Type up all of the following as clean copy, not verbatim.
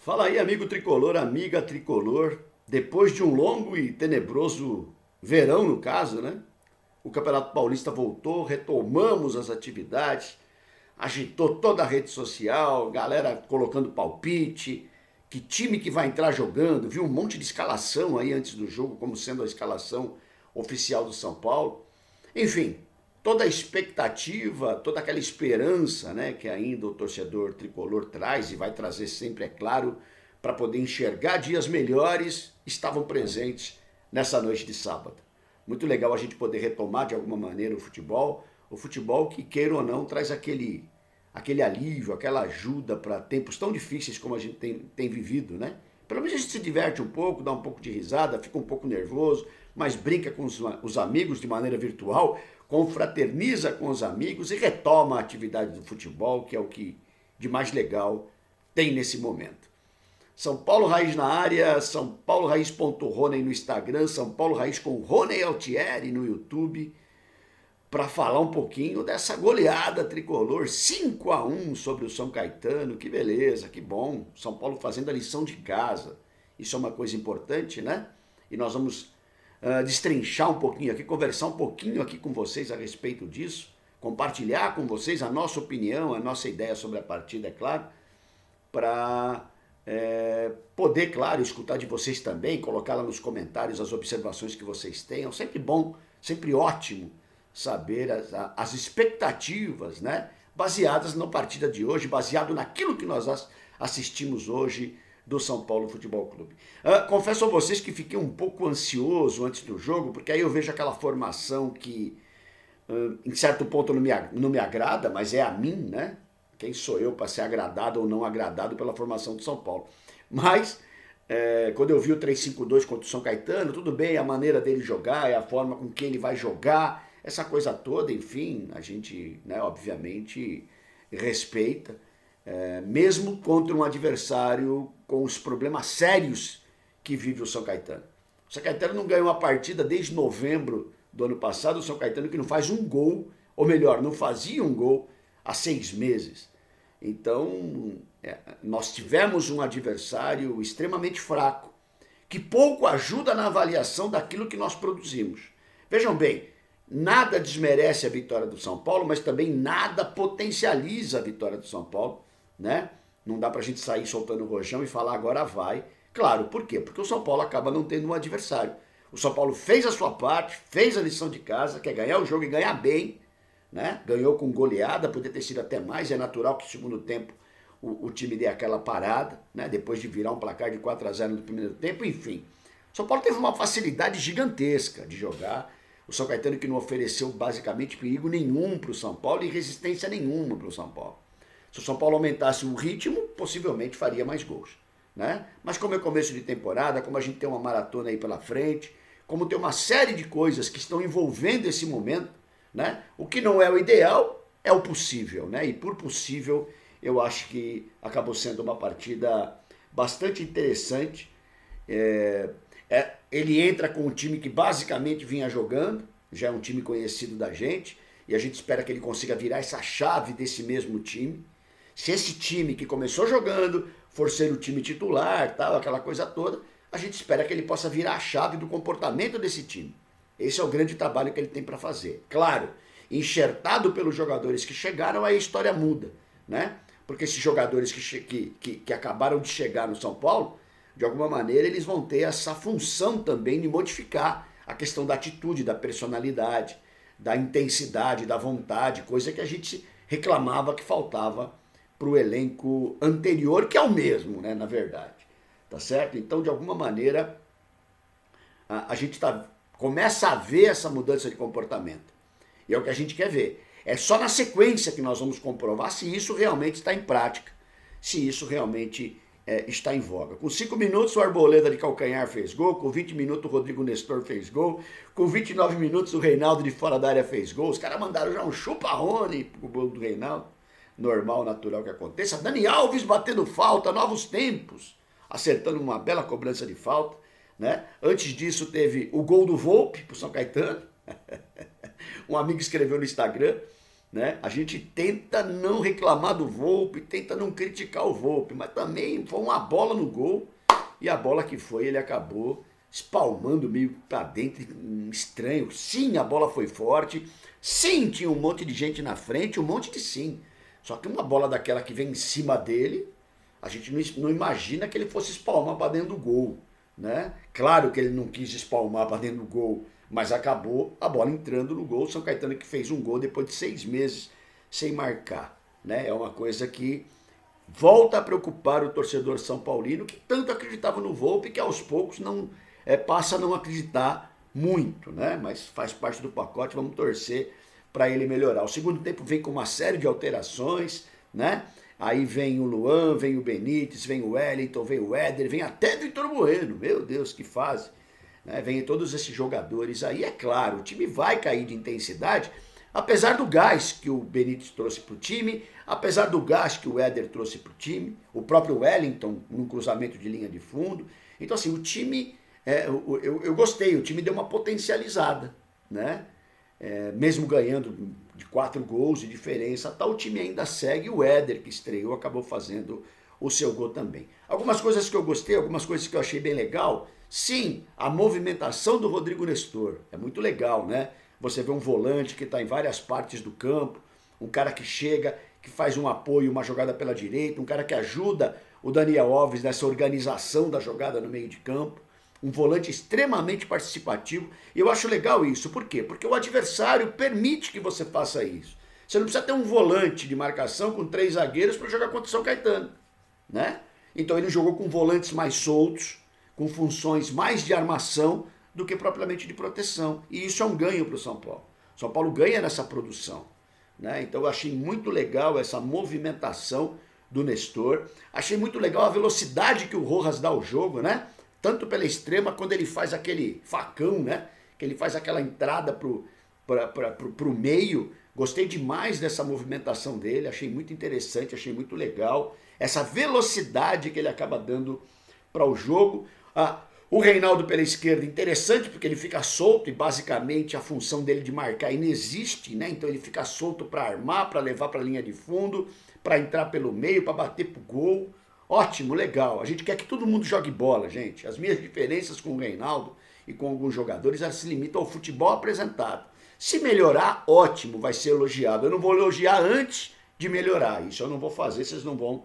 Fala aí, amigo tricolor, amiga tricolor. Depois de um longo e tenebroso verão, no caso, né? O Campeonato Paulista voltou, retomamos as atividades, agitou toda a rede social, galera colocando palpite, que time que vai entrar jogando, viu um monte de escalação aí antes do jogo, como sendo a escalação oficial do São Paulo. Enfim, toda a expectativa, toda aquela esperança, né, que ainda o torcedor tricolor traz e vai trazer sempre, é claro, para poder enxergar dias melhores, estavam presentes nessa noite de sábado. Muito legal a gente poder retomar de alguma maneira o futebol que, queira ou não, traz aquele alívio, aquela ajuda para tempos tão difíceis como a gente tem vivido, né? Pelo menos a gente se diverte um pouco, dá um pouco de risada, fica um pouco nervoso, mas brinca com os amigos de maneira virtual, confraterniza com os amigos e retoma a atividade do futebol, que é o que de mais legal tem nesse momento. São Paulo Raiz na área, São Paulo Raiz.Rony no Instagram, São Paulo Raiz com Rony Altieri no YouTube, para falar um pouquinho dessa goleada tricolor 5-1 sobre o São Caetano. Que beleza, que bom. São Paulo fazendo a lição de casa. Isso é uma coisa importante, né? E nós vamos destrinchar um pouquinho aqui, conversar um pouquinho aqui com vocês a respeito disso, compartilhar com vocês a nossa opinião, a nossa ideia sobre a partida, é claro, para poder, claro, escutar de vocês também, colocar lá nos comentários as observações que vocês tenham. Sempre bom, sempre ótimo saber as expectativas, né? Baseadas na partida de hoje, baseado naquilo que nós assistimos hoje do São Paulo Futebol Clube. Confesso a vocês que fiquei um pouco ansioso antes do jogo, porque aí eu vejo aquela formação que em certo ponto não me agrada, mas é a mim, né? Quem sou eu para ser agradado ou não agradado pela formação do São Paulo? Mas quando eu vi o 3-5-2 contra o São Caetano, tudo bem, a maneira dele jogar, é a forma com que ele vai jogar, essa coisa toda, enfim, a gente, né, obviamente, respeita, mesmo contra um adversário com os problemas sérios que vive o São Caetano. O São Caetano não ganhou uma partida desde novembro do ano passado, o São Caetano que não faz um gol, ou melhor, não fazia um gol há 6 meses. Então, nós tivemos um adversário extremamente fraco, que pouco ajuda na avaliação daquilo que nós produzimos. Vejam bem, nada desmerece a vitória do São Paulo, mas também nada potencializa a vitória do São Paulo, né? Não dá pra gente sair soltando o rojão e falar agora vai. Claro, por quê? Porque o São Paulo acaba não tendo um adversário. O São Paulo fez a sua parte, fez a lição de casa, quer ganhar o jogo e ganhar bem, né? Ganhou com goleada, podia ter sido até mais, é natural que no segundo tempo o time dê aquela parada, né? Depois de virar um placar de 4-0 no primeiro tempo, enfim. O São Paulo teve uma facilidade gigantesca de jogar. O São Caetano que não ofereceu basicamente perigo nenhum para o São Paulo e resistência nenhuma para o São Paulo. Se o São Paulo aumentasse o ritmo, possivelmente faria mais gols, né? Mas como é começo de temporada, como a gente tem uma maratona aí pela frente, como tem uma série de coisas que estão envolvendo esse momento, né? O que não é o ideal é o possível, né? E por possível, eu acho que acabou sendo uma partida bastante interessante. Ele entra com um time que basicamente vinha jogando, já é um time conhecido da gente, e a gente espera que ele consiga virar essa chave desse mesmo time. Se esse time que começou jogando for ser o time titular, tal, aquela coisa toda, a gente espera que ele possa virar a chave do comportamento desse time. Esse é o grande trabalho que ele tem para fazer. Claro, enxertado pelos jogadores que chegaram, aí a história muda, né? Porque esses jogadores que acabaram de chegar no São Paulo, de alguma maneira, eles vão ter essa função também de modificar a questão da atitude, da personalidade, da intensidade, da vontade, coisa que a gente reclamava que faltava para o elenco anterior, que é o mesmo, né, na verdade. Tá certo? Então, de alguma maneira, a gente começa a ver essa mudança de comportamento. E é o que a gente quer ver. É só na sequência que nós vamos comprovar se isso realmente está em prática, se isso realmente está em voga. Com 5 minutos, o Arboleda de calcanhar fez gol. Com 20 minutos, o Rodrigo Nestor fez gol. Com 29 minutos, o Reinaldo de fora da área fez gol. Os caras mandaram já um chupa-rone pro gol do Reinaldo. Normal, natural que aconteça. Dani Alves batendo falta, novos tempos. Acertando uma bela cobrança de falta, né? Antes disso, teve o gol do Volpe pro São Caetano. Um amigo escreveu no Instagram né? A gente tenta não reclamar do Volpi, tenta não criticar o Volpi, mas também foi uma bola no gol, e a bola que foi, ele acabou espalmando meio para dentro, estranho. Sim, a bola foi forte, sim, tinha um monte de gente na frente, um monte de sim. Só que uma bola daquela que vem em cima dele, a gente não imagina que ele fosse espalmar para dentro do gol, né? Claro que ele não quis espalmar para dentro do gol, mas acabou a bola entrando no gol. São Caetano que fez um gol depois de 6 meses sem marcar, né? É uma coisa que volta a preocupar o torcedor são paulino, que tanto acreditava no Volpi, que aos poucos não passa a não acreditar muito, né? Mas faz parte do pacote, vamos torcer para ele melhorar. O segundo tempo vem com uma série de alterações, né? Aí vem o Luan, vem o Benítez, vem o Wellington, vem o Éder, vem até o Vitor Bueno, meu Deus, que fase. Né? Vem todos esses jogadores aí, é claro, o time vai cair de intensidade, apesar do gás que o Benítez trouxe para o time, apesar do gás que o Éder trouxe para o time, o próprio Wellington num cruzamento de linha de fundo. Então assim, o time, eu gostei, o time deu uma potencializada, né? Mesmo ganhando de 4 gols de diferença, tá, o time ainda segue. O Éder, que estreou, acabou fazendo o seu gol também. Algumas coisas que eu gostei, algumas coisas que eu achei bem legal. Sim, a movimentação do Rodrigo Nestor é muito legal, né? Você vê um volante que está em várias partes do campo, um cara que chega, que faz um apoio, uma jogada pela direita, um cara que ajuda o Daniel Alves nessa organização da jogada no meio de campo, um volante extremamente participativo. E eu acho legal isso. Por quê? Porque o adversário permite que você faça isso. Você não precisa ter um volante de marcação com 3 zagueiros para jogar contra o São Caetano, né? Então ele jogou com volantes mais soltos, com funções mais de armação do que propriamente de proteção. E isso é um ganho para o São Paulo. São Paulo ganha nessa produção, né? Então eu achei muito legal essa movimentação do Nestor. Achei muito legal a velocidade que o Rojas dá ao jogo, né? Tanto pela extrema, quando ele faz aquele facão, né? Que ele faz aquela entrada pro meio. Gostei demais dessa movimentação dele, achei muito interessante, achei muito legal. Essa velocidade que ele acaba dando para o jogo. O Reinaldo pela esquerda, interessante, porque ele fica solto e basicamente a função dele de marcar inexiste, né? Então ele fica solto para armar, para levar para a linha de fundo, para entrar pelo meio, para bater pro gol. Ótimo, legal. A gente quer que todo mundo jogue bola, gente. As minhas diferenças com o Reinaldo e com alguns jogadores, elas se limitam ao futebol apresentado. Se melhorar, ótimo, vai ser elogiado. Eu não vou elogiar antes de melhorar. Isso eu não vou fazer, vocês não vão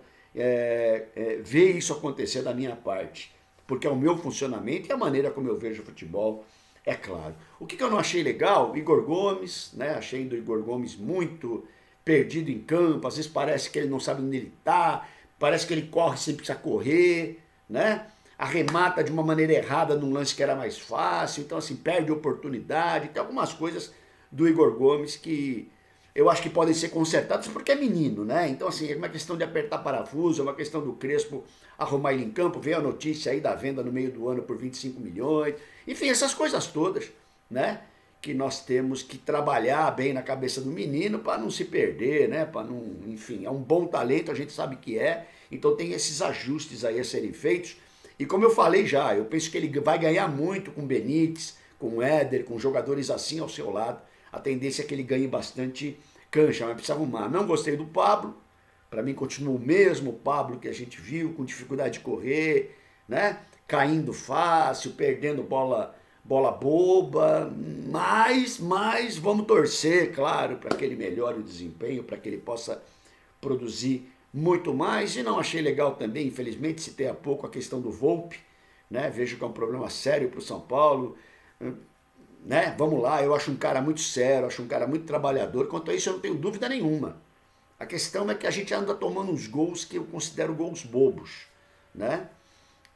ver isso acontecer da minha parte. Porque é o meu funcionamento e a maneira como eu vejo o futebol, é claro. O que eu não achei legal? Igor Gomes, né? Achei do Igor Gomes muito perdido em campo. Às vezes parece que ele não sabe onde ele está. Parece que ele corre sem precisar correr, né? Arremata de uma maneira errada num lance que era mais fácil. Então, assim, perde oportunidade. Tem algumas coisas do Igor Gomes que eu acho que podem ser consertadas porque é menino, né? Então, assim, é uma questão de apertar parafuso, é uma questão do Crespo arrumar ele em campo. Veio a notícia aí da venda no meio do ano por 25 milhões. Enfim, essas coisas todas, né? Que nós temos que trabalhar bem na cabeça do menino para não se perder, né? Para não, enfim, é um bom talento, a gente sabe que é. Então tem esses ajustes aí a serem feitos. E como eu falei já, eu penso que ele vai ganhar muito com o Benítez, com o Éder, com jogadores assim ao seu lado. A tendência é que ele ganhe bastante cancha, mas precisa arrumar. Não gostei do Pablo. Para mim continua o mesmo Pablo que a gente viu, com dificuldade de correr, né? Caindo fácil, perdendo bola boba, mas vamos torcer, claro, para que ele melhore o desempenho, para que ele possa produzir muito mais. E não achei legal também, infelizmente, citei há pouco a questão do Volpi, né? Vejo que é um problema sério para o São Paulo, né? Vamos lá, eu acho um cara muito sério, acho um cara muito trabalhador, quanto a isso eu não tenho dúvida nenhuma. A questão é que a gente anda tomando uns gols que eu considero gols bobos, né?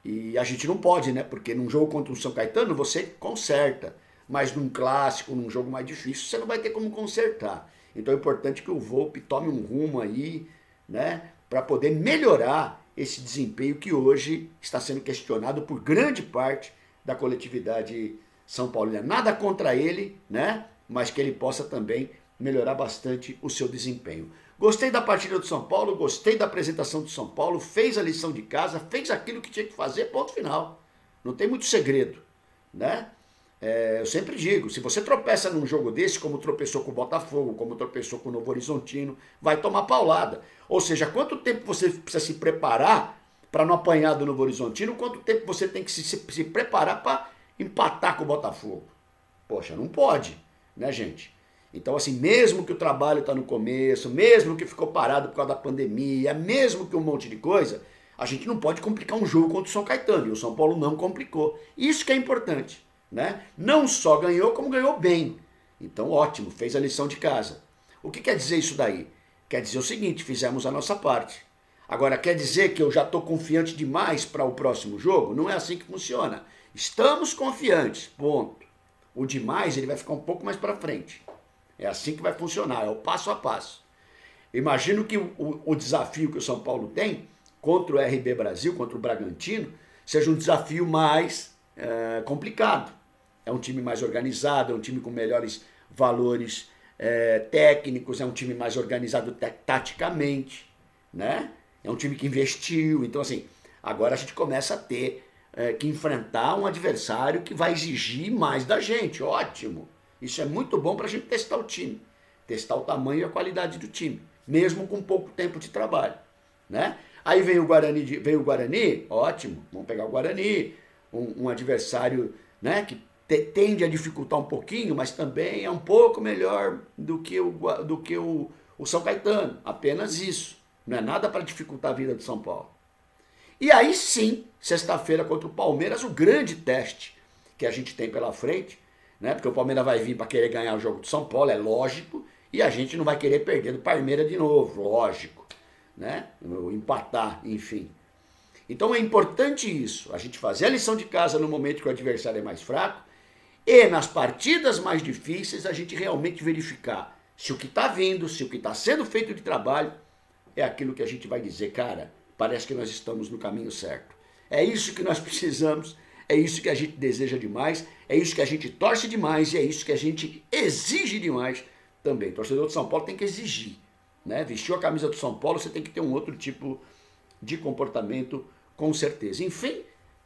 E a gente não pode, né? Porque num jogo contra o São Caetano você conserta, mas num clássico, num jogo mais difícil, você não vai ter como consertar. Então é importante que o Volpi tome um rumo aí, né? Para poder melhorar esse desempenho que hoje está sendo questionado por grande parte da coletividade são paulina. Nada contra ele, né? Mas que ele possa também melhorar bastante o seu desempenho. Gostei da partida do São Paulo, gostei da apresentação do São Paulo, fez a lição de casa, fez aquilo que tinha que fazer, ponto final. Não tem muito segredo, né? Eu sempre digo, se você tropeça num jogo desse, como tropeçou com o Botafogo, como tropeçou com o Novo Horizontino, vai tomar paulada. Ou seja, quanto tempo você precisa se preparar para não apanhar do Novo Horizontino, quanto tempo você tem que se preparar para empatar com o Botafogo? Poxa, não pode, né, gente? Então, assim, mesmo que o trabalho está no começo, mesmo que ficou parado por causa da pandemia, mesmo que um monte de coisa, a gente não pode complicar um jogo contra o São Caetano. E o São Paulo não complicou. Isso que é importante, né? Não só ganhou, como ganhou bem. Então, ótimo, fez a lição de casa. O que quer dizer isso daí? Quer dizer o seguinte, fizemos a nossa parte. Agora, quer dizer que eu já estou confiante demais para o próximo jogo? Não é assim que funciona. Estamos confiantes, ponto. O demais ele vai ficar um pouco mais para frente. É assim que vai funcionar, é o passo a passo. Imagino que o desafio que o São Paulo tem contra o RB Brasil, contra o Bragantino, seja um desafio mais complicado. É um time mais organizado, é um time com melhores valores técnicos, é um time mais organizado taticamente, né? É um time que investiu. Então, assim, agora a gente começa a ter que enfrentar um adversário que vai exigir mais da gente. Ótimo. Isso é muito bom para a gente testar o time. Testar o tamanho e a qualidade do time. Mesmo com pouco tempo de trabalho, né? Aí veio o Guarani, ótimo. Vamos pegar o Guarani. Um adversário, né, que tende a dificultar um pouquinho, mas também é um pouco melhor do que o São Caetano. Apenas isso. Não é nada para dificultar a vida do São Paulo. E aí sim, sexta-feira contra o Palmeiras, o grande teste que a gente tem pela frente, né? Porque o Palmeiras vai vir para querer ganhar o jogo do São Paulo, é lógico, e a gente não vai querer perder do Palmeiras de novo, lógico, né? Empatar, enfim. Então é importante isso, a gente fazer a lição de casa no momento que o adversário é mais fraco e nas partidas mais difíceis a gente realmente verificar se o que está vindo, se o que está sendo feito de trabalho é aquilo que a gente vai dizer, cara, parece que nós estamos no caminho certo. É isso que nós precisamos, é isso que a gente deseja demais, é isso que a gente torce demais e é isso que a gente exige demais também. O torcedor de São Paulo tem que exigir, né? Vestiu a camisa do São Paulo, você tem que ter um outro tipo de comportamento, com certeza. Enfim,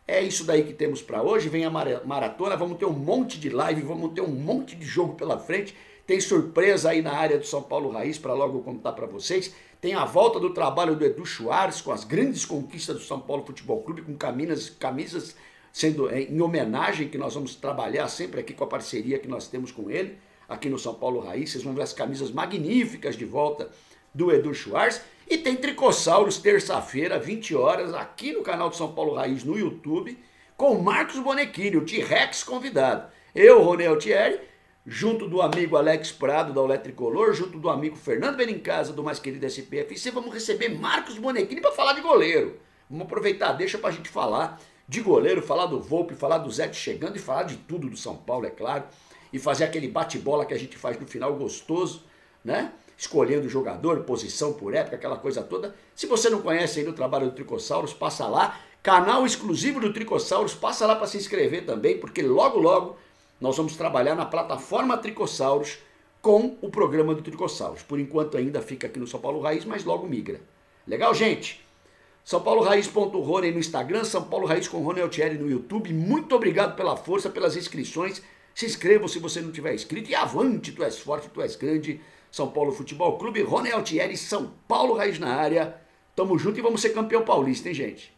é isso daí que temos para hoje. Vem a maratona, vamos ter um monte de live, vamos ter um monte de jogo pela frente. Tem surpresa aí na área do São Paulo Raiz para logo contar para vocês. Tem a volta do trabalho do Edu Schwartz com as grandes conquistas do São Paulo Futebol Clube, com camisas sendo em homenagem, que nós vamos trabalhar sempre aqui com a parceria que nós temos com ele, aqui no São Paulo Raiz. Vocês vão ver as camisas magníficas de volta do Edu Schwartz. E tem Tricossauros, terça-feira, 20 horas, aqui no canal do São Paulo Raiz, no YouTube, com o Marcos Bonechini, o T-Rex convidado. Eu, Rony Altieri, junto do amigo Alex Prado, da Olé Tricolor, junto do amigo Fernando Benincasa, do mais querido SPFC, vamos receber Marcos Bonechini para falar de goleiro. Vamos aproveitar, deixa para a gente falar de goleiro, falar do Volpe, falar do Zé chegando e falar de tudo do São Paulo, é claro, e fazer aquele bate-bola que a gente faz no final gostoso, né? Escolhendo jogador, posição por época, aquela coisa toda. Se você não conhece ainda o trabalho do Tricossauros, passa lá. Canal exclusivo do Tricossauros, passa lá para se inscrever também, porque logo, logo nós vamos trabalhar na plataforma Tricossauros com o programa do Tricossauros. Por enquanto ainda fica aqui no São Paulo Raiz, mas logo migra. Legal, gente? SãoPauloRaiz.Rony no Instagram, São Paulo Raiz com Rony Altieri no YouTube. Muito obrigado pela força, pelas inscrições. Se inscreva se você não tiver inscrito. E avante, tu és forte, tu és grande. São Paulo Futebol Clube, Rony Altieri, São Paulo Raiz na área. Tamo junto e vamos ser campeão paulista, hein, gente?